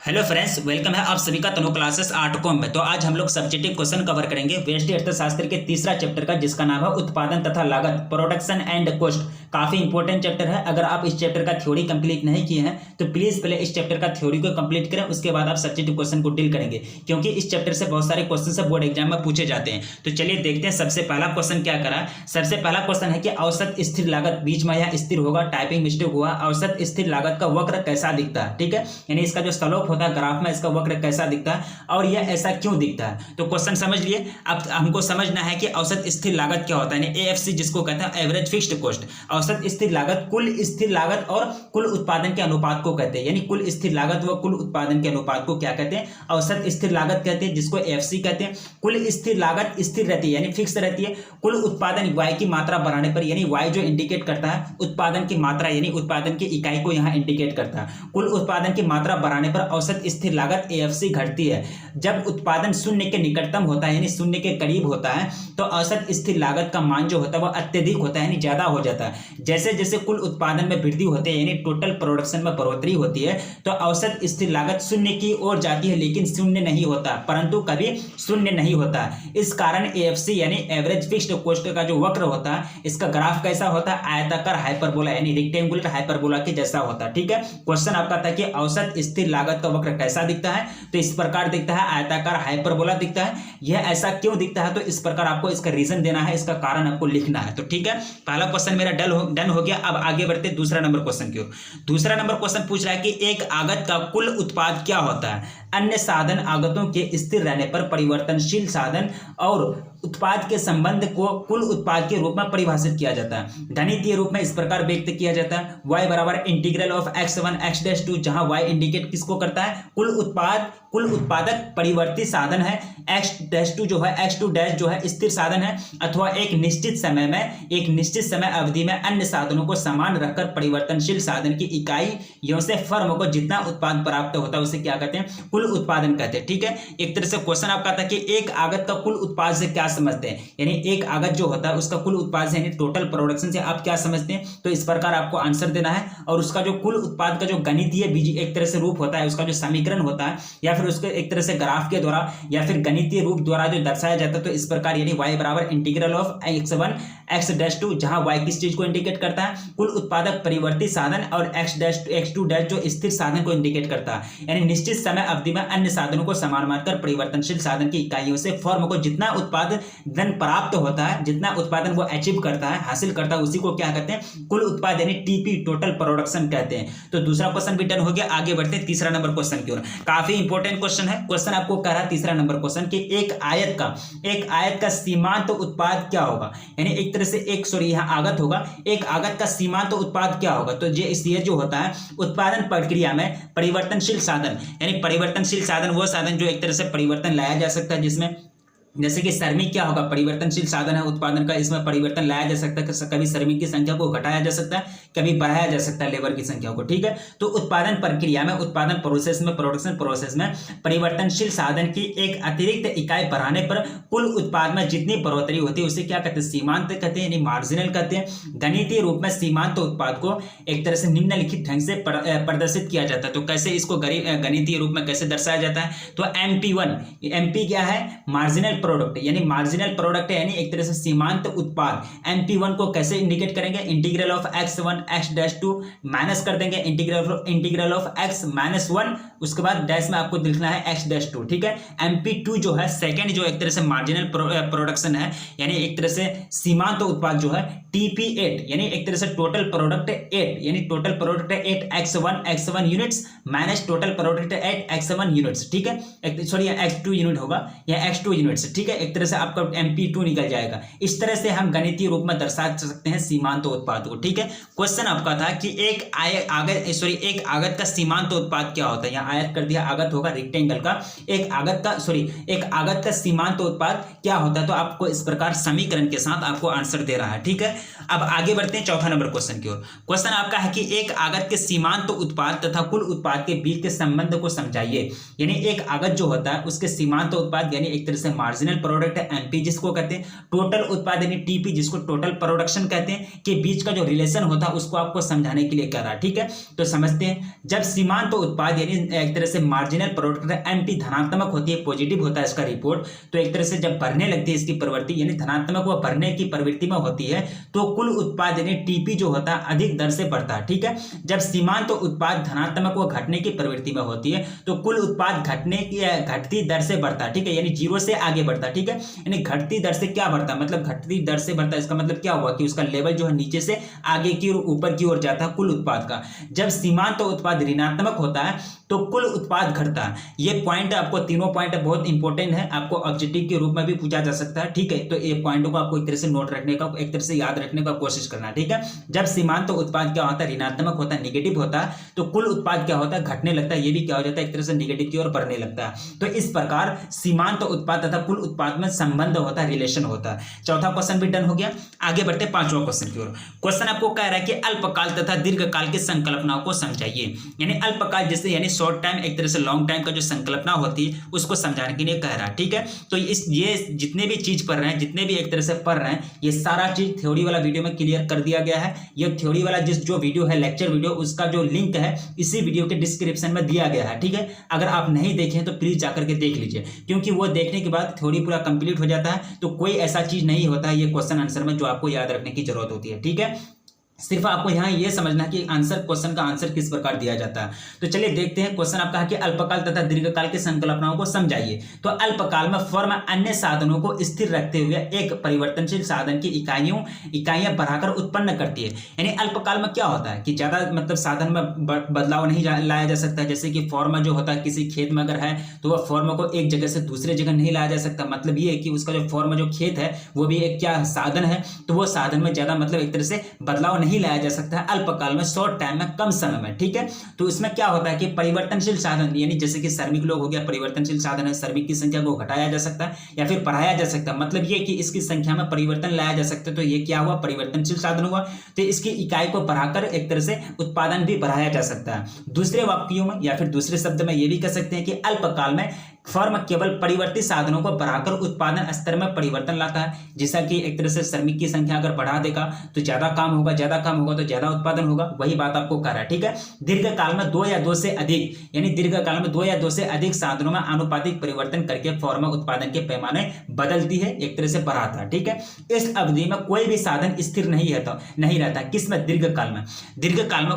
Hello friends, welcome है आप सभी का तनु क्लासेस आर्ट कॉम में। तो आज हम लोग सब्जेक्टिव क्वेश्चन कवर करेंगे व्यष्टि अर्थशास्त्र के तीसरा चैप्टर का, जिसका नाम है उत्पादन तथा लागत, प्रोडक्शन एंड कॉस्ट। काफी इंपॉर्टेंट चैप्टर है। अगर आप इस चैप्टर का थ्योरी कंप्लीट नहीं किए हैं तो प्लीज पहले इस चैप्टर का थ्योरी को कंप्लीट करें, उसके बाद आप सब्जेक्टिव क्वेश्चन को डील करेंगे, क्योंकि इस चैप्टर से बहुत सारे क्वेश्चन बोर्ड एग्जाम में पूछे जाते हैं। तो चलिए देखते हैं सबसे पहला क्वेश्चन क्या करा। सबसे पहला क्वेश्चन है कि औसत स्थिर लागत, बीच में यह स्थिर होगा, टाइपिंग मिस्टेक हुआ। औसत स्थिर लागत का वक्र कैसा दिखता है, ठीक है, यानी इसका जो स्लोप होता है ग्राफ में, इसका वक्र कैसा दिखता है और यह ऐसा क्यों दिखता है। तो क्वेश्चन समझ लिए। अब हमको समझना है कि औसत स्थिर लागत क्या होता है, यानी एएफसी जिसको कहते हैं, एवरेज फिक्स्ड कॉस्ट। औसत स्थिर लागत कुल स्थिर लागत और कुल उत्पादन के अनुपात को कहते हैं, यानी कुल स्थिर लागत व कुल उत्पादन के अनुपात को क्या कहते हैं, औसत स्थिर लागत कहते हैं, जिसको एएफसी कहते हैं। कुल स्थिर लागत स्थिर रहती है, यानी फिक्स रहती है। कुल उत्पादन वाई की मात्रा बढ़ाने पर, यानी वाई जो इंडिकेट करता है उत्पादन की मात्रा, यानी उत्पादन की इकाई को यहां इंडिकेट करता है। कुल उत्पादन की मात्रा बढ़ाने पर औसत स्थिर लागत एएफसी घटती है। जब उत्पादन शून्य के निकटतम होता है, यानी शून्य के करीब होता है, तो औसत स्थिर लागत का मान जो होता है वह अत्यधिक होता है, यानी ज्यादा हो जाता है। जैसे जैसे कुल उत्पादन में वृद्धि होती है, यानी टोटल प्रोडक्शन में बढ़ोतरी होती है, तो औसत स्थिर लागत शून्य की ओर जाती है, लेकिन शून्य नहीं होता, परंतु कभी शून्य नहीं होता। इस कारण एएफसी यानी एवरेज फिक्स्ड कॉस्ट का जो वक्र होता है, इसका ग्राफ कैसा होता है, आयताकार हाइपरबोला, यानी रेक्टेंगुलर हाइपरबोला के जैसा होता है। ठीक है, क्वेश्चन आपका था कि औसत स्थिर लागत का वक्र कैसा दिखता है, तो इस प्रकार दिखता है, आयताकार हाइपरबोला दिखता है। यह ऐसा क्यों दिखता है, तो इस प्रकार आपको इसका रीजन देना है, इसका कारण आपको लिखना है। तो ठीक है, पहला क्वेश्चन मेरा डन हो गया। अब आगे बढ़ते दूसरा नंबर क्वेश्चन की ओर। दूसरा नंबर क्वेश्चन पूछ रहा है कि एक आगत का कुल उत्पाद क्या होता है। अन्य साधन आगतों के स्थिर रहने पर परिवर्तनशील साधन और उत्पाद के संबंध को कुल उत्पाद के रूप में परिभाषित किया जाता है। गणितीय रूप में इस प्रकार व्यक्त किया जाता है, y बराबर इंटीग्रल ऑफ x1 x-2, जहां y इंडिकेट किसको करता है, कुल उत्पादक परिवर्ती साधन है, x-2 जो है, x2 डैश जो है स्थिर साधन है, अथवा एक निश्चित समय अवधि में अन्य साधनों को समान रखकर परिवर्तनशील साधन की इकाइयों से फर्म को जितना उत्पाद प्राप्त होता है उसे क्या कहते हैं, कुल उत्पादन कहते हैं। ठीक है, एक तरह से क्वेश्चन आपका था कि एक आगत का कुल उत्पाद से क्या समझते हैं, यानी एक आगत जो होता है उसका कुल उत्पाद से, यानी टोटल प्रोडक्शन से आप क्या समझते हैं। तो इस प्रकार आपको आंसर देना है, और उसका जो कुल उत्पाद का जो गणितीय बीज एक तरह से रूप होता है, उसका जो समीकरण होता है, या फिर उसको एक तरह से ग्राफ के द्वारा या फिर गणितीय रूप द्वारा जो दर्शाया जाता है, तो इस प्रकार, यानी y बराबर इंटीग्रल ऑफ x1 x-2, जहां y किस चीज को इंडिकेट करता है, कुल उत्पादक परिवर्ती साधन, और x2 डैश जो स्थिर साधन को इंडिकेट करता है, यानी निश्चित समय अवधि में अन्य साधनों को समान मानकर परिवर्तनशील साधन की इकाइयों से फर्म को जितना उत्पादन प्राप्त होता है, जितना उत्पादन वो अचीव करता है, हासिल करता है, उसी को क्या कहते हैं, कुल उत्पाद, यानी टीपी, टोटल प्रोडक्शन कहते हैं। तो दूसरा क्वेश्चन भी डन हो गया। आगे बढ़ते हैं तीसरा नंबर क्वेश्चन की ओर। काफी इंपॉर्टेंट क्वेश्चन है। क्वेश्चन आपको कह रहा है तीसरा नंबर क्वेश्चन कि एक आयत का सीमांत उत्पाद क्या होगा, यानी एक तरह से यहां आगत होगा, एक आगत का सीमांत उत्पाद क्या होगा। तो ये जो होता है उत्पादन प्रक्रिया में परिवर्तनशील साधन, यानी परिवर्तनशील साधन वो साधन जो एक तरह से परिवर्तन लाया जा सकता है, जिसमें जैसे कि श्रमिक क्या होगा, परिवर्तनशील साधन है उत्पादन का, इसमें परिवर्तन लाया जा सकता है, कभी श्रमिक की संख्या को घटाया जा सकता है, कभी बढ़ाया जा सकता है लेबर की संख्या को। ठीक है, तो उत्पादन प्रक्रिया में, उत्पादन प्रोसेस में, प्रोडक्शन प्रोसेस में परिवर्तनशील साधन की एक अतिरिक्त इकाई बढ़ाने पर कुल उत्पाद में जितनी बढ़ोतरी होती है उसे क्या कहते हैं, सीमांत कहते हैं, यानी मार्जिनल कहते हैं। गणितीय रूप में सीमांत उत्पाद को एक तरह से निम्नलिखित ढंग से प्रदर्शित किया जाता है। तो कैसे इसको गणितीय रूप में कैसे दर्शाया जाता है, तो MP क्या है, मार्जिनल प्रोडक्ट, यानी मार्जिनल प्रोडक्ट है, यानी एक तरह से सीमांत उत्पाद। MP1 को कैसे इंडिकेट करेंगे, integral of x1 x-2 minus कर देंगे इंटीग्रल ऑफ x-1, उसके बाद डैश में आपको लिखना है x-2। ठीक है, MP2 जो है सेकंड जो एक तरह से मार्जिनल प्रोडक्शन है, यानी एक तरह से सीमांत उत्पाद जो है TP8, यानी एक तरह से टोटल प्रोडक्ट 8, यानी total product 8 x1 units minus total product 8 x1 units. ठीक है, सॉरी x2 यूनिट होगा या x2 यूनिट्स। ठीक है, एक तरह से आपका MP2 निकल जाएगा। इस तरह से हम गणितीय रूप में दर्शा सकते हैं सीमांत उत्पाद को। ठीक है, क्वेश्चन आपका था कि एक आगत का सीमांत उत्पाद क्या होता है। यहाँ आयत कर दिया, आगत होगा रेक्टेंगल का, एक आगत का सीमांत उत्पाद क्या होता है। तो आपको इस प्रकार समीकरण के साथ आपको आंसर दे रहा है। ठीक है, अब आगे बढ़ते हैं चौथा नंबर क्वेश्चन की ओर। क्वेश्चन आपका है कि एक आगत के सीमांत उत्पाद तथा कुल उत्पाद के बीच के संबंध को समझाइए। यानी एक आगत जो होता है उसके सीमांत उत्पाद, यानी एक तरह से मार्जिनल प्रोडक्ट है MP जिसको कहते हैं, टोटल उत्पाद यानी TP जिसको टोटल प्रोडक्शन कहते हैं, के बीच का जो रिलेशन होता है उसको आपको समझाने के लिए कह रहा है। ठीक है, तो समझते हैं। जब सीमांत उत्पाद यानी एक तरह से मार्जिनल प्रोडक्ट एमपी धनात्मक होती है, पॉजिटिव होता है इसका रिपोर्ट, तो एक तरह से जब बढ़ने लगती है इसकी प्रवृत्ति यानी धनात्मक व बढ़ने की प्रवृत्ति में होती है तो कुल उत्पाद यानी टीपी जो होता है अधिक दर से बढ़ता है। ठीक है, जब सीमांत उत्पाद धनात्मक व घटने की प्रवृत्ति में होती है तो कुल उत्पाद घटती दर से बढ़ता है। ठीक है, यानी जीरो से आगे बढ़ता है। ठीक है, यानी घटती दर से क्या बढ़ता है, मतलब घटती दर से बढ़ता है, इसका मतलब क्या हुआ कि उसका लेवल जो है नीचे से आगे की और ऊपर की ओर जाता है कुल उत्पाद का। जब सीमांत उत्पाद ऋणात्मक होता है तो कुल उत्पाद घटता है। ये पॉइंट आपको, तीनों पॉइंट बहुत इंपॉर्टेंट है, आपको ऑब्जेक्टिव के रूप में भी पूछा जा सकता है। ठीक है, तो ये पॉइंटों को आपको एक तरह से नोट रखने का, एक तरह से याद रखने का कोशिश करना है। ठीक है, जब सीमांत उत्पाद क्या होता है, ऋणात्मक होता है, निगेटिव होता है, तो कुल उत्पाद क्या होता है, घटने लगता है, ये भी क्या हो जाता है, एक तरह से निगेटिव की ओर बढ़ने लगता है। तो इस प्रकार सीमांत उत्पाद तथा कुल उत्पाद में संबंध होता है, रिलेशन होता है। चौथा क्वेश्चन भी डन हो गया। आगे बढ़ते पांचवा क्वेश्चन की ओर। क्वेश्चन आपको कह रहा है कि अल्पकाल तथा दीर्घकाल की संकल्पनाओं को समझाइए। यानी अल्पकाल जिससे यानी शॉर्ट टाइम, एक तरह से लॉन्ग टाइम का जो संकल्पना होती है उसको समझाने के लिए कह रहा है। ठीक है, तो ये जितने भी चीज पढ़ रहे हैं, जितने भी एक तरह से पढ़ रहे हैं, ये सारा चीज थ्योरी वाला वीडियो में क्लियर कर दिया गया है। ये थ्योरी वाला जो वीडियो है, लेक्चर वीडियो, उसका जो लिंक है इसी वीडियो के डिस्क्रिप्शन में दिया गया है। ठीक है, अगर आप नहीं देखें तो प्लीज जाकर के देख लीजिए, क्योंकि वो देखने के बाद थ्योरी पूरा कंप्लीट हो जाता है। तो कोई ऐसा चीज नहीं होता है ये क्वेश्चन आंसर में जो आपको याद रखने की जरूरत होती है। ठीक है, सिर्फ आपको यहाँ ये समझना है कि क्वेश्चन का आंसर किस प्रकार दिया जाता है। तो चलिए देखते हैं। क्वेश्चन आपका है कि अल्पकाल तथा दीर्घकाल की संकल्पनाओं को समझाइए। तो अल्पकाल में फर्म अन्य साधनों को स्थिर रखते हुए एक परिवर्तनशील साधन की इकाइयां बढ़ाकर उत्पन्न करती है। यानी अल्पकाल में क्या होता है कि ज्यादा मतलब साधन में बदलाव नहीं लाया जा सकता। जैसे कि फॉर्म जो होता है, किसी खेत में अगर है तो वह फॉर्म को एक जगह से दूसरे जगह नहीं लाया जा सकता। मतलब ये है कि उसका जो फॉर्म जो खेत है वो भी एक क्या साधन है, तो वो साधन में ज्यादा मतलब एक तरह से बदलाव नहीं लाया जा सकता है अल्पकाल में, शॉर्ट टाइम में, कम समय में। ठीक है, तो इसमें क्या होता है कि परिवर्तनशील साधन यानी जैसे कि श्रमिक लोग हो गया, परिवर्तनशील साधन है, श्रमिक की संख्या को घटाया जा सकता है या फिर बढ़ाया जा सकता है। मतलब ये कि इसकी संख्या में परिवर्तन लाया जा सकता है। तो ये क्या हुआ, परिवर्तनशील साधन हुआ। तो इसकी इकाई को बढ़ाकर एक तरह से उत्पादन भी बढ़ाया जा सकता है। दूसरे वाक्यों में या फिर दूसरे शब्द में ये भी कह सकते हैं कि अल्पकाल में फर्म केवल परिवर्तित साधनों को बढ़ाकर उत्पादन स्तर में परिवर्तन लाता है। जैसा कि एक तरह से श्रमिक की संख्या अगर बढ़ा देगा तो ज्यादा काम होगा, ज्यादा काम होगा तो ज्यादा उत्पादन होगा। वही बात आपको कर रहा है। ठीक है, दीर्घकाल में 2 या 2 से अधिक यानी दीर्घकाल में 2 या 2 से अधिक साधनों में आनुपातिक परिवर्तन करके फर्म उत्पादन के पैमाने बदलती है, एक तरह से बढ़ाता है। ठीक है, इस अवधि में कोई भी साधन स्थिर नहीं रहता। किसमें, दीर्घकाल में। दीर्घकाल में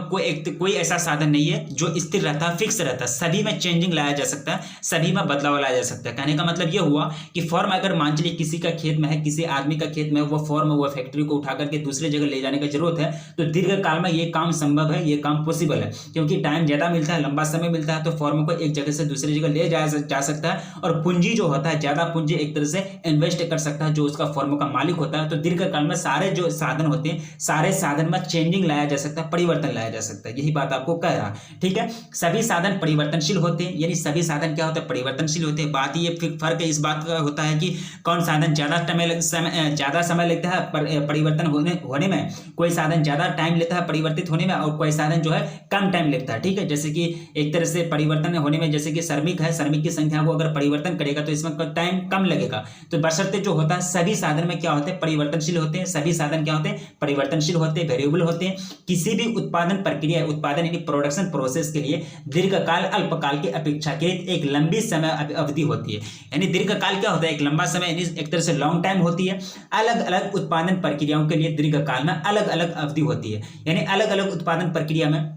कोई ऐसा साधन नहीं है जो स्थिर रहता है, फिक्स रहता है। सभी में चेंजिंग लाया जा सकता है, सभी में बदलाव लाया जा सकता है। कहने का मतलब यह हुआ कि फॉर्म अगर मान चलिए किसी का खेत में है, किसी आदमी का खेत में, वो फॉर्म वो फैक्ट्री को उठा करके दूसरे जगह ले जाने की जरूरत है, तो दीर्घकाल में ये काम संभव है, ये काम पॉसिबल है, क्योंकि टाइम ज्यादा मिलता है, लंबा समय मिलता है। तो फॉर्म को एक जगह से दूसरी जगह ले जा सकता है और पूंजी जो होता है, ज्यादा पूंजी एक तरह से इन्वेस्ट कर सकता है जो उसका फॉर्म का मालिक होता है। तो दीर्घकाल में सारे जो साधन होते हैं, सारे साधन में चेंजिंग लाया जा सकता है, परिवर्तन लाया जा सकता है। यही बात आपको कह रहा है। ठीक है, सभी साधन परिवर्तनशील होते हैं, यानी सभी साधन क्या होते हैं, परिवर्तनशील होते हैं। बात ये फर्क इस बात का होता है कि कौन साधन ज्यादा समय लगता है परिवर्तन होने में, कोई साधन ज्यादा टाइम लेता है परिवर्तित होने में, और कोई साधन जो है कम टाइम लगता है। ठीक है, जैसे कि एक तरह से परिवर्तन होने में, जैसे कि श्रमिक है, श्रमिक की संख्या को अगर परिवर्तन करेगा तो इसमें टाइम कम लगेगा। तो बशर्ते जो होता है सभी साधन में क्या होते हैं, परिवर्तनशील होते हैं। सभी साधन क्या होते हैं, परिवर्तनशील होते हैं, वेरिएबल होते हैं। किसी भी उत्पादन प्रक्रिया, उत्पादन यानी प्रोडक्शन प्रोसेस के लिए दीर्घकाल अल्पकाल की अपेक्षाकृत एक लंबी समय अवधि होती है। यानी दीर्घकाल क्या होता है, एक लंबा समय, एक तरह से लॉन्ग टाइम होती है। अलग अलग उत्पादन प्रक्रियाओं के लिए दीर्घकाल में अलग अलग अवधि होती है। यानी अलग अलग उत्पादन प्रक्रिया में,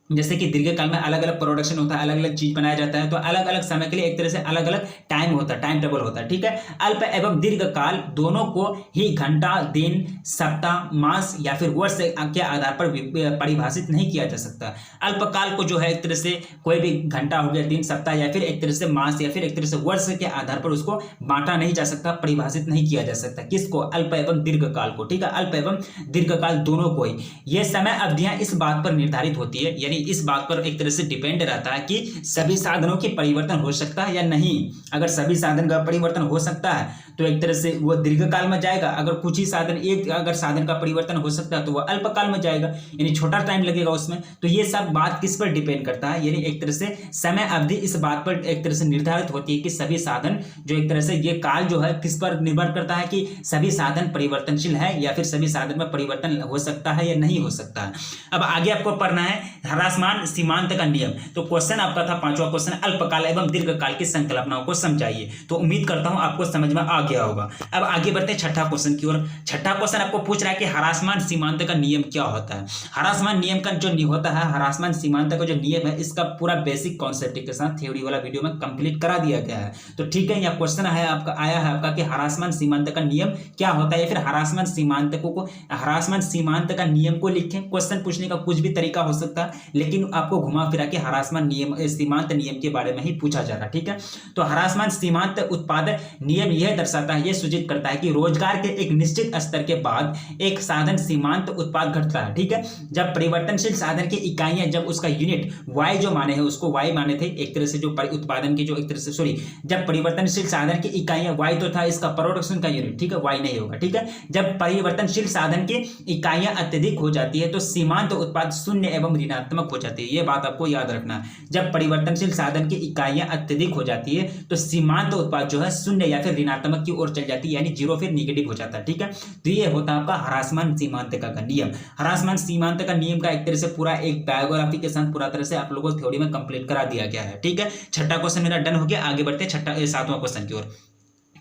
जैसे कि दीर्घकाल में अलग अलग प्रोडक्शन होता है, अलग अलग चीज बनाया जाता है, तो अलग अलग समय के लिए एक तरह से अलग अलग टाइम होता है, टाइम टेबल होता है। ठीक है, अल्प एवं दीर्घकाल दोनों को ही घंटा, दिन, सप्ताह, मास या फिर वर्ष के आधार पर परिभाषित नहीं किया जा सकता। अल्पकाल को जो है एक तरह से कोई भी घंटा हो गया, दिन, सप्ताह या फिर एक तरह से मास या फिर एक तरह से वर्ष के आधार पर उसको बांटा नहीं जा सकता, परिभाषित नहीं किया जा सकता। किसको, अल्प एवं दीर्घकाल को। ठीक है, अल्प एवं दीर्घकाल दोनों को ही। यह समय अवधियां इस बात पर निर्धारित होती है, यानी इस बात पर एक तरह से डिपेंड रहता है कि सभी साधनों के परिवर्तन हो सकता है या नहीं। अगर सभी साधन का परिवर्तन हो सकता है तो एक तरह से वो दीर्घकाल में जाएगा। अगर कुछ ही साधन, एक अगर साधन का परिवर्तन हो सकता है तो वह अल्पकाल में जाएगा, यानी छोटा टाइम लगेगा उसमें। तो ये सब बात किस पर डिपेंड करता है, यानी एक तरह से समय अवधि इस बात पर एक तरह से निर्धारित होती है कि सभी साधन जो एक तरह से ये काल जो है किस पर निर्भर करता है कि सभी साधन परिवर्तनशील है या फिर सभी साधन में परिवर्तन हो सकता है या नहीं हो सकता है। अब आगे आपको पढ़ना है हरा ह्रासमान सीमांत का नियम। तो क्वेश्चन आपका था पांचवा क्वेश्चन, अल्पकाल एवं दीर्घकाल की संकल्पनाओं को समझाइए। तो उम्मीद करता हूं आपको समझ में आ गया होगा। अब आगे बढ़ते हैं छठा क्वेश्चन की ओर। छठा क्वेश्चन आपको पूछ रहा है कि ह्रासमान सीमांत का नियम क्या होता है। ह्रासमान नियम का जो होता है, ह्रासमान सीमांत का जो नियम है, इसका पूरा बेसिक कॉन्सेप्ट के साथ थ्योरी वाला वीडियो में कंप्लीट करा दिया गया है। तो ठीक है, यह क्वेश्चन है आपका आया है आपका कि ह्रासमान सीमांत का नियम क्या होता है, या फिर ह्रासमान सीमांत को ह्रासमान सीमांत का नियम को लिखें। क्वेश्चन पूछने का कुछ भी तरीका हो सकता है, लेकिन आपको घुमा फिरा के ह्रासमान नियम सीमांत नियम के बारे में ही पूछा जा रहा है। ठीक है, तो ह्रासमान सीमांत उत्पादन नियम यह दर्शाता है, यह सूचित करता है कि रोजगार के एक निश्चित स्तर के बाद एक साधन सीमांत उत्पाद घटता है। ठीक है, जब परिवर्तनशील साधन की इकाइयां, जब उसका यूनिट y जो माने हैं, उसको y माने थे एक तरह से, जो उत्पादन की जो एक तरह से जब परिवर्तनशील साधन की इकाइयां y तो था इसका प्रोडक्शन का यूनिट, ठीक है, y नहीं होगा। ठीक है, जब परिवर्तनशील साधन की इकाइयां अत्यधिक हो जाती है तो सीमांत उत्पाद शून्य एवं ऋणात्मक हो जाती है। यह बात आपको याद रखना है। जब परिवर्तनशील साधन की इकाइयां अत्यधिक हो जाती है तो सीमांत उत्पाद जो है शून्य या फिर ऋणात्मक की ओर चल जाती है, यानी जीरो फिर निगेटिव हो जाता है। ठीक है, तो ये होता है आपका ह्रासमान सीमांत का नियम। ह्रासमान सीमांत का नियम का एक तरह से पूरा एक बायोग्राफी के साथ पूरा तरह से आप लोगों को थ्योरी में कंप्लीट करा दिया गया है। ठीक है, छठा क्वेश्चन मेरा डन हो गया। आगे बढ़ते सातवां क्वेश्चन की ओर।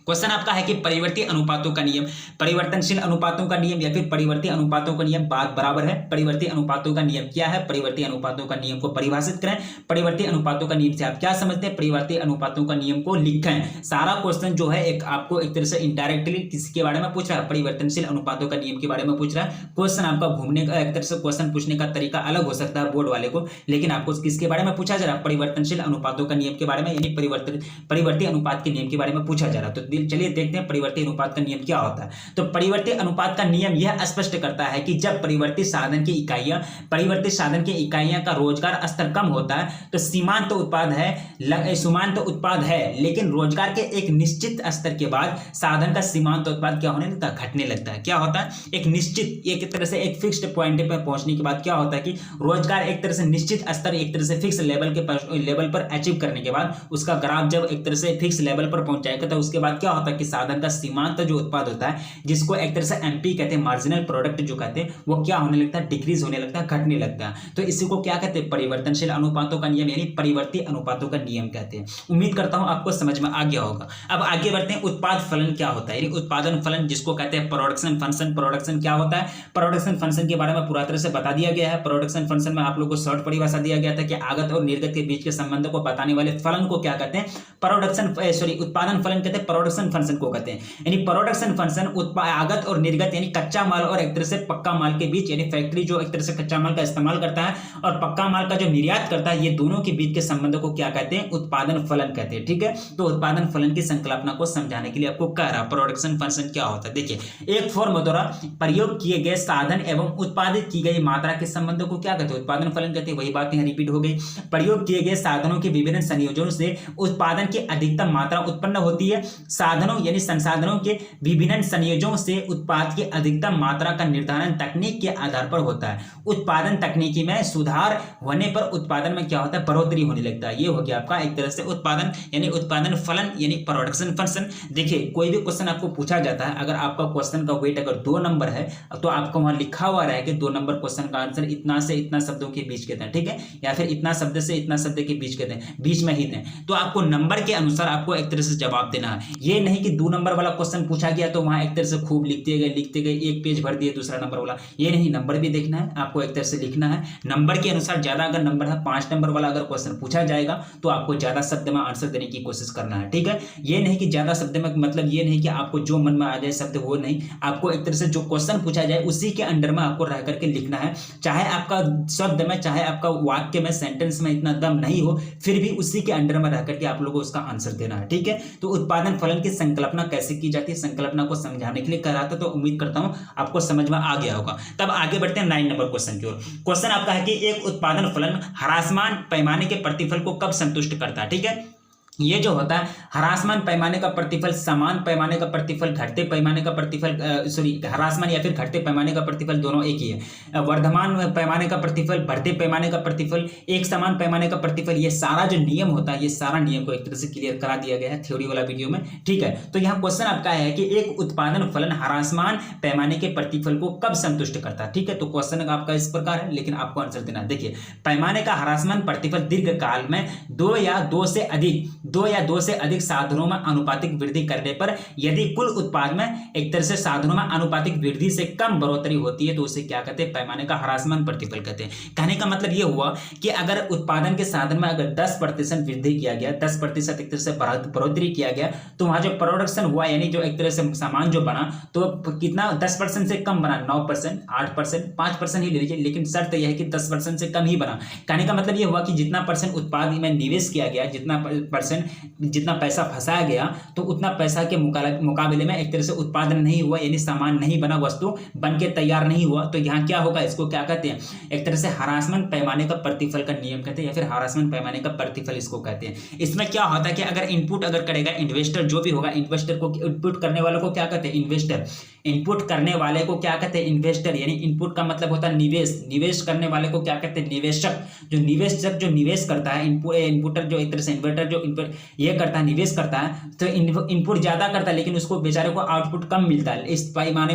क्वेश्चन आपका है कि परिवर्ती अनुपातों का नियम, परिवर्तनशील अनुपातों का नियम या फिर परिवर्ती अनुपातों का नियम बात बराबर है। परिवर्ती अनुपातों का नियम क्या है, परिवर्ती अनुपातों का नियम को परिभाषित करें। परिवर्ती अनुपातों का नियम से आप क्या समझते हैं, परिवर्ती अनुपातों का नियम को लिखें। सारा क्वेश्चन जो है एक आपको एक तरह से इनडायरेक्टली किसके बारे में पूछ रहा है, परिवर्तनशील अनुपातों का नियम के बारे में पूछ रहा है। क्वेश्चन आपका घूमने का एक तरह से क्वेश्चन पूछने का तरीका अलग हो सकता है बोर्ड वाले को, लेकिन आपको किसके बारे में पूछा जा रहा है, परिवर्तनशील अनुपातों का नियम के बारे में, यानी परिवर्ती अनुपात के नियम के बारे में पूछा जा रहा है। तो चलिए देखते हैं परिवर्ती अनुपात का नियम क्या होता है। तो परिवर्ती अनुपात का नियम यह स्पष्ट करता है कि जब परिवर्ती साधन की इकाइयां का रोजगार स्तर कम होता है तो सीमांत उत्पाद है, लेकिन रोजगार के एक निश्चित स्तर के बाद साधन का सीमांत उत्पाद क्या होने लगता है, घटने लगता है। क्या होता है, एक निश्चित एक तरह से एक फिक्स्ड पॉइंट पर पहुंचने के बाद क्या होता है कि रोजगार एक तरह से निश्चित स्तर, एक तरह से फिक्स लेवल पर अचीव करने के बाद उसका ग्राफ जब एक तरह से फिक्स लेवल पर पहुंच जाएगा तो उसके बाद क्या होता है कि साधन का सीमांत जो उत्पाद होता है, जिसको एक तरह से एमपी कहते हैं, मार्जिनल प्रोडक्ट जो कहते हैं, वो क्या होने लगता है, डिक्रीज होने लगता है, घटने लगता है। तो इसी को क्या कहते हैं, परिवर्तनशील अनुपातों का नियम यानी परिवर्ती अनुपातों का नियम कहते हैं। उम्मीद करता हूं आपको समझ में आ गया होगा। अब आगे बढ़ते हैं, उत्पाद फलन क्या होता है, यानी उत्पादन फलन जिसको कहते हैं प्रोडक्शन फंक्शन। प्रोडक्शन क्या होता है, प्रोडक्शन फंक्शन के बारे में पूरा तरह से बता दिया गया है। प्रोडक्शन फंक्शन में आप लोगों को शॉर्ट परिभाषा दिया गया था कि आगत और निर्गत के बीच के संबंध को बताने वाले फलन को क्या कहते हैं, उत्पादन फलन कहते हैं, प्रोडक्शन फंक्शन को कहते हैं। यानी प्रोडक्शन फंक्शन आगत और निर्गत यानी कच्चा माल और एक तरह से पक्का माल के बीच, यानी फैक्ट्री जो एक तरह से कच्चा माल का इस्तेमाल करता है और पक्का माल का जो निर्यात करता है, ये दोनों के बीच के संबंध को क्या कहते हैं, उत्पादन फलन कहते हैं। ठीक है, तो उत्पादन फलन की संकल्पना को समझाने के लिए आपको कह रहा प्रोडक्शन फंक्शन क्या होता है। देखिए, एक फॉर्म द्वारा प्रयोग किए गए साधन एवं उत्पादित की गई मात्रा के संबंध को क्या कहते हैं, उत्पादन फलन कहते हैं। वही बात यहाँ रिपीट हो गई। प्रयोग किए गए साधनों के विभिन्न संयोजनों से उत्पादन की अधिकतम मात्रा उत्पन्न होती है। साधनों यानी संसाधनों के विभिन्न संयोजनों से उत्पाद की अधिकतम मात्रा का निर्धारण तकनीक के आधार पर होता है। उत्पादन तकनीकी में सुधार होने पर उत्पादन में क्या होता है, बढ़ोतरी होने लगता है। ये हो गया आपका एक तरह से उत्पादन यानी उत्पादन फलन यानी प्रोडक्शन फंक्शन। देखिए, कोई भी क्वेश्चन आपको पूछा जाता है, अगर आपका क्वेश्चन का वेट अगर 2 नंबर है तो आपको वहां लिखा हुआ रहा है कि 2 नंबर क्वेश्चन का आंसर इतना से इतना शब्दों के बीच के दें, ठीक है, या फिर इतना शब्द से इतना शब्द के बीच के दें, बीच में ही दें। तो आपको नंबर के अनुसार आपको एक तरह से जवाब देना है। ये नहीं कि 2 नंबर वाला क्वेश्चन पूछा गया तो वहां एक तरह से खूब लिखते गए, एक पेज भर दिए दूसरा नंबर वाला। ये नहीं, नंबर भी देखना है आपको, एक तरह से लिखना है नंबर के अनुसार। ज्यादा अगर नंबर है, 5 नंबर वाला अगर क्वेश्चन पूछा जाएगा तो आपको ज्यादा शब्द में आंसर देने की कोशिश करना है। ठीक है, ये नहीं कि ज्यादा शब्द में, मतलब ये नहीं कि आपको जो मन में आ जाए शब्द वो नहीं, आपको एक तरह से जो क्वेश्चन पूछा जाए उसी के अंडर में आपको रह करके लिखना है। चाहे आपका शब्द में, चाहे आपका वाक्य में, सेंटेंस में इतना दम नहीं हो, फिर भी उसी के अंडर में रह करके आप लोगों को उसका आंसर देना है। ठीक है, तो उत्पादन फलन की संकल्पना कैसे की जाती है, संकल्पना को समझाने के लिए कर रहा था, तो उम्मीद करता हूं आपको समझ में आ गया होगा। तब आगे बढ़ते हैं 9 नंबर क्वेश्चन की ओर। क्वेश्चन आपका है कि एक उत्पादन फलन ह्रासमान पैमाने के प्रतिफल को कब संतुष्ट करता है। ठीक है, ये जो होता है ह्रासमान पैमाने का प्रतिफल, समान पैमाने का प्रतिफल, घटते पैमाने का प्रतिफल, सॉरी ह्रासमान या फिर घटते पैमाने का प्रतिफल दोनों एक ही है। वर्धमान पैमाने का प्रतिफल, बढ़ते पैमाने का प्रतिफल, एक समान पैमाने का प्रतिफल, ये सारा जो नियम होता है, ये सारा नियम को एक तरह से क्लियर करा दिया गया है थ्योरी वाला वीडियो में। ठीक है, तो यहाँ क्वेश्चन आपका है कि एक उत्पादन फलन ह्रासमान पैमाने के प्रतिफल को कब संतुष्ट करता है। ठीक है, तो क्वेश्चन आपका इस प्रकार है, लेकिन आपको आंसर देना। देखिए, पैमाने का ह्रासमान प्रतिफल दीर्घ काल में दो या दो से अधिक साधनों में अनुपातिक वृद्धि करने पर यदि कुल उत्पाद में एक तरह से साधनों में अनुपातिक वृद्धि से कम बढ़ोतरी होती है तो उसे क्या कहते हैं, पैमाने का ह्रासमान प्रतिफल कहते हैं। कहने का मतलब यह हुआ कि अगर उत्पादन के साधन में अगर 10% वृद्धि किया गया, 10% एक तरह से बढ़ोतरी किया गया, तो वहां जो प्रोडक्शन हुआ यानी जो एक तरह से सामान जो बना तो कितना 10% से कम बना, 9%, 8%, 5% ही ले लीजिए, लेकिन शर्त यह है कि 10% से कम ही बना। कहने का मतलब यह हुआ कि जितना परसेंट उत्पाद में निवेश किया गया, जितना पैसा फंसाया गया, तो उतना पैसा के मुकाबले में एक तरह से उत्पादन नहीं हुआ, यानी सामान नहीं बना, वस्तु बन के तैयार नहीं हुआ। तो यहाँ क्या होगा, इसको क्या कहते हैं, एक तरह से ह्रासमान पैमाने का प्रतिफल का नियम कहते हैं, या फिर ह्रासमान पैमाने का प्रतिफल इसको कहते हैं। इसमें क्या होता है कि अगर इनपुट अगर करेगा इन्वेस्टर, जो भी होगा, इन्वेस्टर को इनपुट करने वालों को क्या कहते हैं, इन्वेस्टर। इनपुट करने वाले को क्या कहते हैं, इन्वेस्टर, यानी इनपुट का मतलब होता है निवेश। निवेश करने वाले को क्या कहते हैं, निवेशक। जो निवेश करता है, इनपुटर जो एक तरह से इन्वर्टर जो ये करता है, निवेश करता है, तो इनपुट ज्यादा करता है लेकिन उसको बेचारे को आउटपुट कम मिलता है। इस पैमाने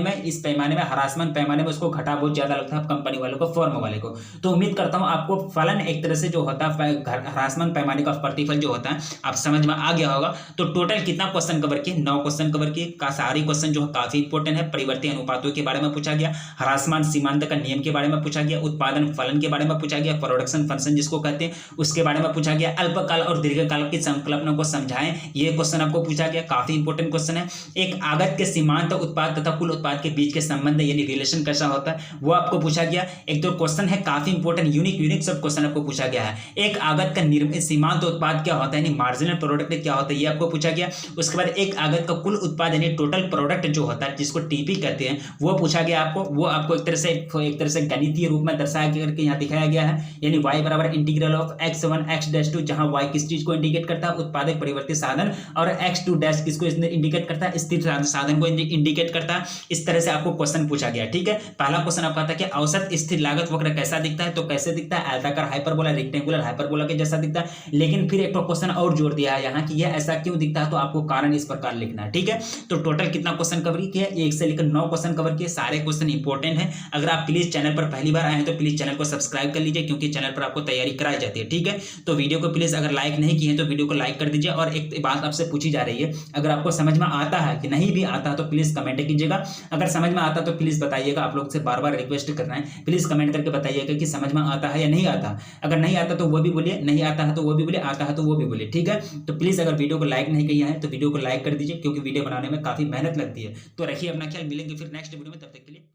में ह्रासमान पैमाने में उसको घाटा बहुत ज्यादा लगता है कंपनी वालों को, फर्म वाले को। तो उम्मीद करता हूं आपको फलन एक तरह से जो होता है ह्रासमान पैमाने का प्रतिफल जो होता है आप समझ में आ गया होगा। तो टोटल कितना क्वेश्चन कवर किए, 9 क्वेश्चन कवर किए। सारी क्वेश्चन जो है काफी इंपॉर्टेंट है। परिवर्ती अनुपातों के बारे में पूछा गया, ह्रासमान सीमांत का नियम के बारे में पूछा गया, उत्पादन फलन के बारे में पूछा गया, प्रोडक्शन फंक्शन जिसको कहते हैं उसके बारे में पूछा गया, अल्पकाल और दीर्घकाल की संकल्पना को समझाएं, ये क्वेश्चन आपको पूछा गया। काफी इंपॉर्टेंट क्वेश्चन है। एक आगत के सीमांत उत्पाद तथा कुल उत्पाद के बीच के संबंध यानी रिलेशन कैसा होता है वो आपको पूछा गया। एक तो क्वेश्चन है काफी इंपॉर्टेंट, यूनिक सब क्वेश्चन आपको पूछा गया है। एक आगत का सीमांत उत्पाद क्या होता है यानी मार्जिनल प्रोडक्ट क्या होता है ये आपको पूछा गया। उसके बाद एक आगत का कुल उत्पाद यानी टोटल प्रोडक्ट जो होता है जिसको टीपी कहते हैं वो पूछा गया आपको। वो आपको एक तरह से गणितीय रूप में दर्शाया करके यहाँ दिखाया गया है, यानी y बराबर इंटीग्रल ऑफ x1 x'2, जहां y किस चीज को इंडिकेट करता है, उत्पादक परिवर्तित साधन, और x2 डैश किसको इंडिकेट करता है, स्थिर साधन को इंडिकेट करता है। इस तरह से आपको क्वेश्चन पूछा गया। ठीक है, पहला क्वेश्चन आपका था कि औसत स्थिर लागत वक्र कैसा दिखता है, तो कैसे दिखता है, आयताकार हाइपरबोला, रेक्टेंगुलर हाइपरबोला के जैसा दिखता है। लेकिन फिर एक क्वेश्चन और जोड़ दिया है यहाँ कि यह ऐसा क्यों दिखता है, तो आपको कारण इस प्रकार लिखना है। ठीक है, तो टोटल कितना क्वेश्चन कवर किया, 1 से लेकर 9 क्वेश्चन कवर किए। सारे क्वेश्चन इंपॉर्टेंट है। अगर आप प्लीज चैनल पर पहली बार आए हैं तो प्लीज चैनल को सब्सक्राइब कर लीजिए, क्योंकि चैनल पर आपको तैयारी कराई जाती है। ठीक है, तो वीडियो को प्लीज अगर लाइक नहीं किए हैं तो वीडियो को लाइक कर दीजिए। और एक बात आपसे पूछी जा रही है, अगर आपको समझ में आता है कि नहीं भी आता है तो प्लीज कमेंट कीजिएगा। अगर समझ में आता तो प्लीज बताइएगा। आप लोग से बार बार रिक्वेस्ट करना है, प्लीज कमेंट करके बताइएगा कि समझ में आता है या नहीं आता। अगर नहीं आता तो वो भी बोलिए, नहीं आता है तो वो भी बोलिए, आता है तो वो भी बोलिए। ठीक है, तो प्लीज अगर वीडियो को लाइक नहीं किया है तो वीडियो को लाइक कर दीजिए, क्योंकि वीडियो बनाने में काफी मेहनत लगती है। तो रखिए अपना ख्याल, मिलेंगे फिर नेक्स्ट वीडियो में, तब तक के लिए।